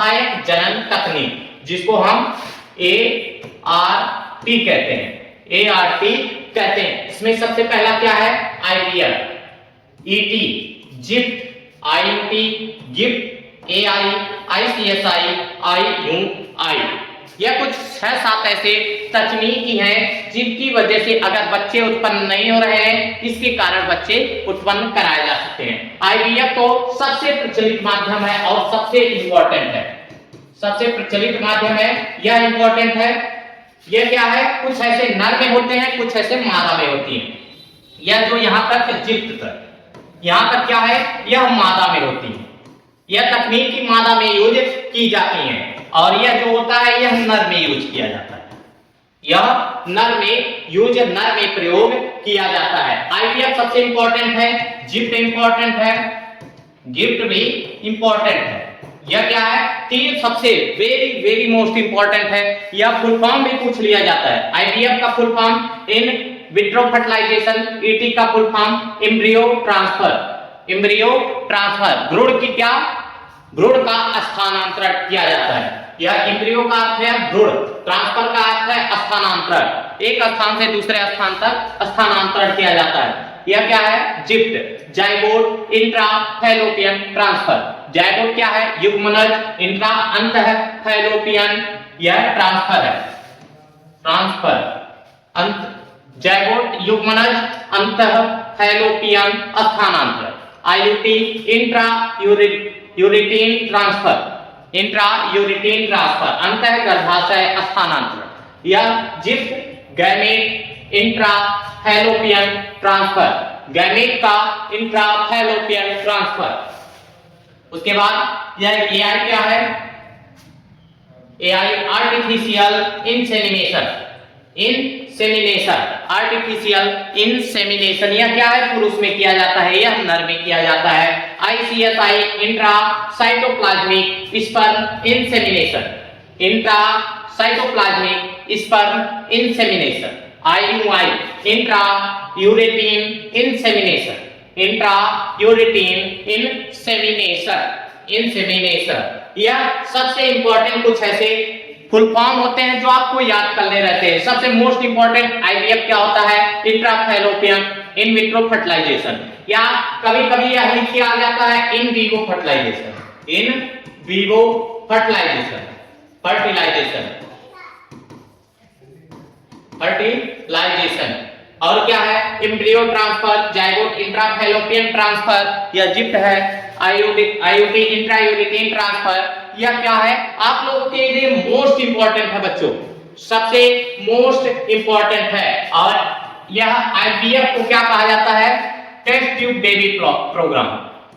सहायक जनन तकनीक, जिसको हम ART कहते हैं, ART कहते हैं। इसमें सबसे पहला क्या है? IVF, ET, जिप्ट, IUT, gift, AI, ICSI, IUI। यह कुछ 6-7 ऐसे तकनीकी हैं जिनकी वजह से अगर बच्चे उत्पन्न नहीं हो रहे हैं, इसके कारण बच्चे उत्पन्न कराए जा सकते हैं। IVF तो सबसे प्रचलित माध्यम है और सबसे इंपॉर्टेंट है, सबसे प्रचलित माध्यम है, यह इंपॉर्टेंट है। यह क्या है? कुछ ऐसे नर में होते हैं, कुछ ऐसे मादा में होती हैं। यह जो यहाँ तक जिप्त तक, यहाँ तक क्या है? यह मादा में होती है। यह तकनीकी मादा में यूज की जाती है और यह जो होता है यह नर में यूज किया जाता है। यह नर में प्रयोग किया जाता है। IVF सबसे इंपॉर्टेंट है, जिप्ट इंपॉर्टेंट है, गिफ्ट भी इंपॉर्टेंट है। यह क्या है? तीन सबसे वेरी वेरी मोस्ट इंपॉर्टेंट है। यह फुल फॉर्म भी पूछ लिया जाता है। IVF का full form in vitro fertilisation, ET का full form embryo transfer, embryo transfer, भ्रूण का स्थानांतरण किया जाता है। यह एम्ब्रियो का अर्थ है भ्रूण, ट्रांसफर का अर्थ है स्थानांतरण, एक स्थान से दूसरे स्थान तक स्थानांतरण किया जाता है। यह क्या है? ZIFT, zygote intra fallopian transfer. Zygote क्या है? युग्मनज, इंट्रा अंत है, फैलोपियन यह ट्रांसफर है, ट्रांसफर अंत, जाइगोट युग्मनज, अंत फैलोपियन स्थानांतरण। IUT intra यूरिटीन transfer, intra यूरिटीन transfer, अंत गर्भाशय स्थानांतरण। यह जिप्ट gamete intra fallopian transfer, gamete का इंट्रा फैलोपियन ट्रांसफर। उसके बाद यह AI क्या है? AI artificial insemination, insemination, artificial insemination. यह क्या है? पुरुष में किया जाता है, यह नर में किया जाता है। ICSI intra cytoplasmic sperm insemination, intra cytoplasmic sperm insemination. IUI intra यूरेटीन insemination, intra यूरेटीन insemination, insemination. यह सबसे इंपॉर्टेंट कुछ ऐसे फुल फॉर्म होते हैं जो आपको याद करने रहते हैं। सबसे मोस्ट इंपॉर्टेंट IVF क्या होता है? इंट्राफैलोपियन इन विट्रो फर्टिलाइजेशन, या कभी-कभी यह लिख के आ जाता है in vivo fertilisation, in vivo fertilisation, fertilisation, fertilisation. और क्या है? Embryo transfer, zygote intrafallopian transfer, यह जिप्ट है। IUT इंट्रा यूरिटीन ट्रांसफर, यह क्या है? आप लोगों के लिए मोस्ट इंपॉर्टेंट है बच्चों, सबसे मोस्ट इंपॉर्टेंट है। और यह IVF को क्या कहा जाता है? Test tube baby programme,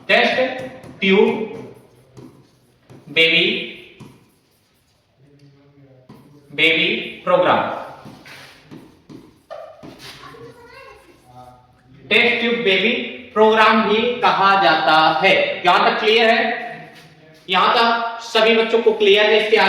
test tube baby programme, test tube baby programme भी कहा जाता है। यहां तक क्लियर है? यहां तक सभी बच्चों को क्लियर है? इसके आगे